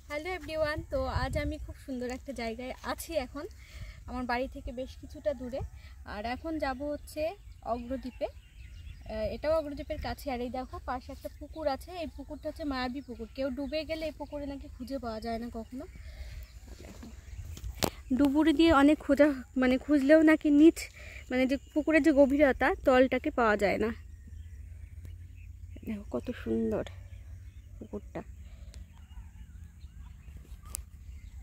Hello everyone, তো আজ আমি খুব সুন্দর একটা জায়গায় আছি। এখন আমার বাড়ি থেকে বেশ কিছুটা দূরে, আর এখন যাব হচ্ছে অগ্রদ্বীপে। এটাও অগ্রদ্বীপের কাছে। আর এই দেখো পাশে একটা পুকুর আছে। এই পুকুরটা হচ্ছে মায়াবী পুকুর। কেউ ডুবে গেলে এই পুকুরে নাকি খুঁজে পাওয়া যায় না কখনো। ডুবুরি দিয়ে অনেক খোঁজা, মানে খুঁজলেও নাকি নিচ, মানে যে পুকুরের যে গভীরতা, তলটাকে পাওয়া যায় না। দেখো কত সুন্দর পুকুরটা।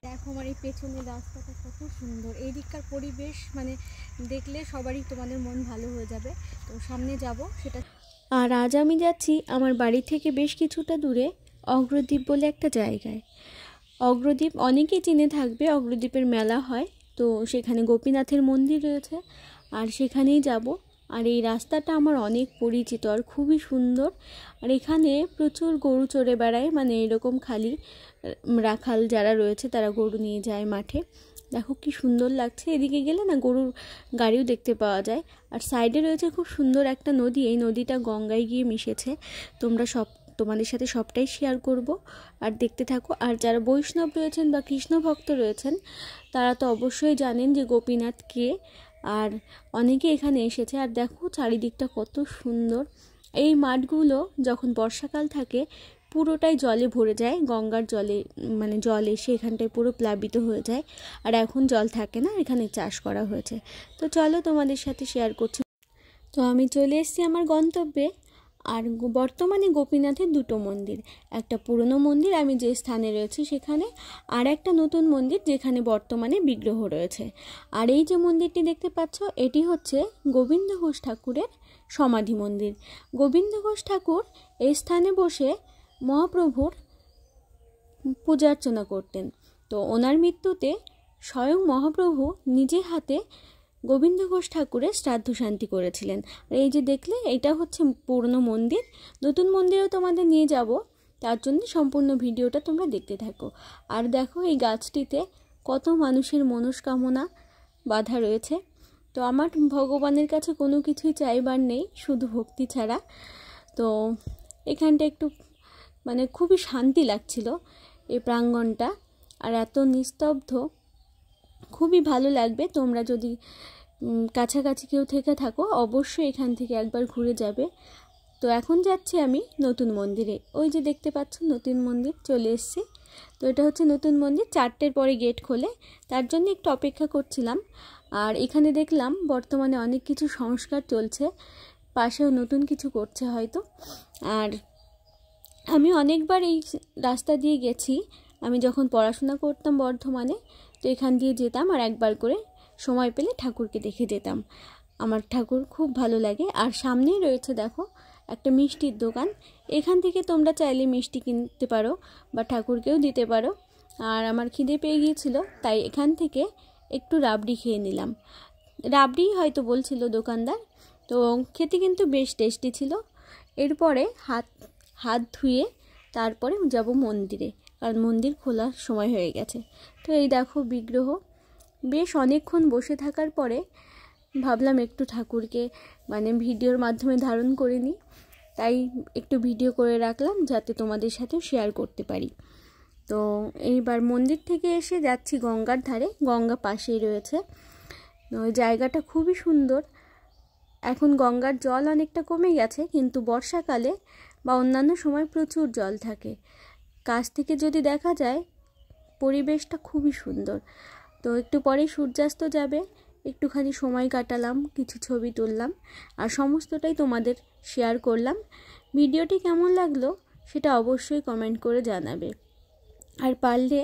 দেখো আমার এই পেছনের রাস্তাটা কত সুন্দর। এই দিককার পরিবেশ মানে দেখলে সবারই তোমাদের মন ভালো হয়ে যাবে। তো সামনে যাব সেটা। আর আজ আমি যাচ্ছি আমার বাড়ি থেকে বেশ কিছুটা দূরে অগ্রদ্বীপ বলে একটা জায়গায়। অগ্রদ্বীপ অনেকেই চিনে থাকবে, অগ্রদ্বীপের মেলা হয়, তো সেখানে গোপীনাথের মন্দির রয়েছে, আর সেখানেই যাব। আর এই রাস্তাটা আমার অনেক পরিচিত আর খুবই সুন্দর। আর এখানে প্রচুর গরু চড়ে বেড়ায়, মানে এরকম খালি রাখাল যারা রয়েছে তারা গরু নিয়ে যায় মাঠে। দেখো কি সুন্দর লাগছে। এদিকে গেলে না গরুর গাড়িও দেখতে পাওয়া যায়। আর সাইডে রয়েছে খুব সুন্দর একটা নদী। এই নদীটা গঙ্গায় গিয়ে মিশেছে। তোমাদের সাথে সবটাই শেয়ার করব, আর দেখতে থাকো। আর যারা বৈষ্ণব রয়েছেন বা কৃষ্ণ ভক্ত রয়েছেন তারা তো অবশ্যই জানেন যে গোপীনাথ কে, আর অনেকে এখানে এসেছে। আর দেখো চারিদিকটা কত সুন্দর। এই মাঠগুলো যখন বর্ষাকাল থাকে পুরোটাই জলে ভরে যায়, গঙ্গার জলে, মানে জল এসে এখানটায় পুরো প্লাবিত হয়ে যায়। আর এখন জল থাকে না, এখানে চাষ করা হয়েছে। তো চলো তোমাদের সাথে শেয়ার করছি। তো আমি চলে এসেছি আমার গন্তব্যে। আর বর্তমানে গোপীনাথের দুটো মন্দির, একটা পুরনো মন্দির আমি যে স্থানে রয়েছি সেখানে, আর একটা নতুন মন্দির যেখানে বর্তমানে বিগ্রহ রয়েছে। আর এই যে মন্দিরটি দেখতে পাচ্ছ, এটি হচ্ছে গোবিন্দ ঘোষ ঠাকুরের সমাধি মন্দির। গোবিন্দ ঘোষ ঠাকুর এই স্থানে বসে মহাপ্রভুর পূজা অর্চনা করতেন। তো ওনার মৃত্যুতে স্বয়ং মহাপ্রভু নিজে হাতে গোবিন্দ ঘোষ ঠাকুরের শ্রাদ্ধ শান্তি করেছিলেন। আর এই যে দেখলে, এটা হচ্ছে পুরনো মন্দির। নতুন মন্দিরেও তোমাদের নিয়ে যাব, তার জন্য সম্পূর্ণ ভিডিওটা তোমরা দেখতে থাকো। আর দেখো এই গাছটিতে কত মানুষের মনস্কামনা বাঁধা রয়েছে। তো আমার ভগবানের কাছে কোনো কিছুই চাইবার নেই, শুধু ভক্তি ছাড়া। তো এখানটা একটু মানে খুবই শান্তি লাগছিল এই প্রাঙ্গণটা, আর এত নিস্তব্ধ, খুবই ভালো লাগবে। তোমরা যদি কাছাকাছি কেউ থেকে থাকো অবশ্যই এখান থেকে একবার ঘুরে যাবে। তো এখন যাচ্ছি আমি নতুন মন্দিরে। ওই যে দেখতে পাচ্ছ নতুন মন্দির, চলে এসেছি। তো এটা হচ্ছে নতুন মন্দির, 4টের পরে গেট খোলে, তার জন্য একটু অপেক্ষা করছিলাম। আর এখানে দেখলাম বর্তমানে অনেক কিছু সংস্কার চলছে, পাশেও নতুন কিছু করছে হয়তো। আর আমি অনেকবার এই রাস্তা দিয়ে গেছি, আমি যখন পড়াশোনা করতাম বর্ধমানে, তো এখান দিয়ে যেতাম আর একবার করে সময় পেলে ঠাকুরকে দেখে যেতাম। আমার ঠাকুর খুব ভালো লাগে। আর সামনেই রয়েছে দেখো একটা মিষ্টির দোকান, এখান থেকে তোমরা চাইলে মিষ্টি কিনতে পারো বা ঠাকুরকেও দিতে পারো। আর আমার খিদে পেয়ে গিয়েছিল, তাই এখান থেকে একটু রাবড়ি খেয়ে নিলাম। রাবড়ি হয়তো বলছিল দোকানদার। তো খেতে কিন্তু বেশ টেস্টি ছিল। এরপরে হাত ধুয়ে তারপরে যাব মন্দিরে, কারণ মন্দির খোলার সময় হয়ে গেছে। তো এই দেখো বিগ্রহ। বেশ অনেকক্ষণ বসে থাকার পরে ভাবলাম একটু ঠাকুরকে মানে ভিডিওর মাধ্যমে ধারণ করে নিই, তাই একটু ভিডিও করে রাখলাম যাতে তোমাদের সাথেও শেয়ার করতে পারি। তো এইবার মন্দির থেকে এসে যাচ্ছি গঙ্গার ধারে, গঙ্গা পাশেই রয়েছে। ওই জায়গাটা খুবই সুন্দর। এখন গঙ্গার জল অনেকটা কমে গেছে, কিন্তু বর্ষাকালে বা অন্যান্য সময় প্রচুর জল থাকে। কাছ থেকে যদি দেখা যায় পরিবেশটা খুবই সুন্দর। তো একটু পরে সূর্যাস্ত যাবে, একটুখানি সময় কাটালাম, কিছু ছবি তুললাম, আর সমস্তটাই তোমাদের শেয়ার করলাম। ভিডিওটি কেমন লাগলো সেটা অবশ্যই কমেন্ট করে জানাবে। আর পারলে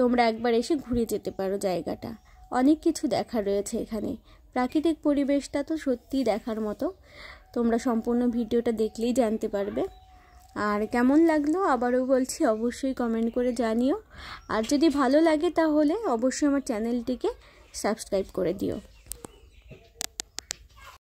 তোমরা একবার এসে ঘুরে যেতে পারো জায়গাটা, অনেক কিছু দেখার রয়েছে এখানে। প্রাকৃতিক পরিবেশটা তো সত্যিই দেখার মতো। তোমরা সম্পূর্ণ ভিডিওটা দেখলেই জানতে পারবে। আর কেমন লাগলো আবারও বলছি, অবশ্যই কমেন্ট করে জানিও। আর যদি ভালো লাগে তাহলে অবশ্যই আমার চ্যানেলটিকে সাবস্ক্রাইব করে দিও।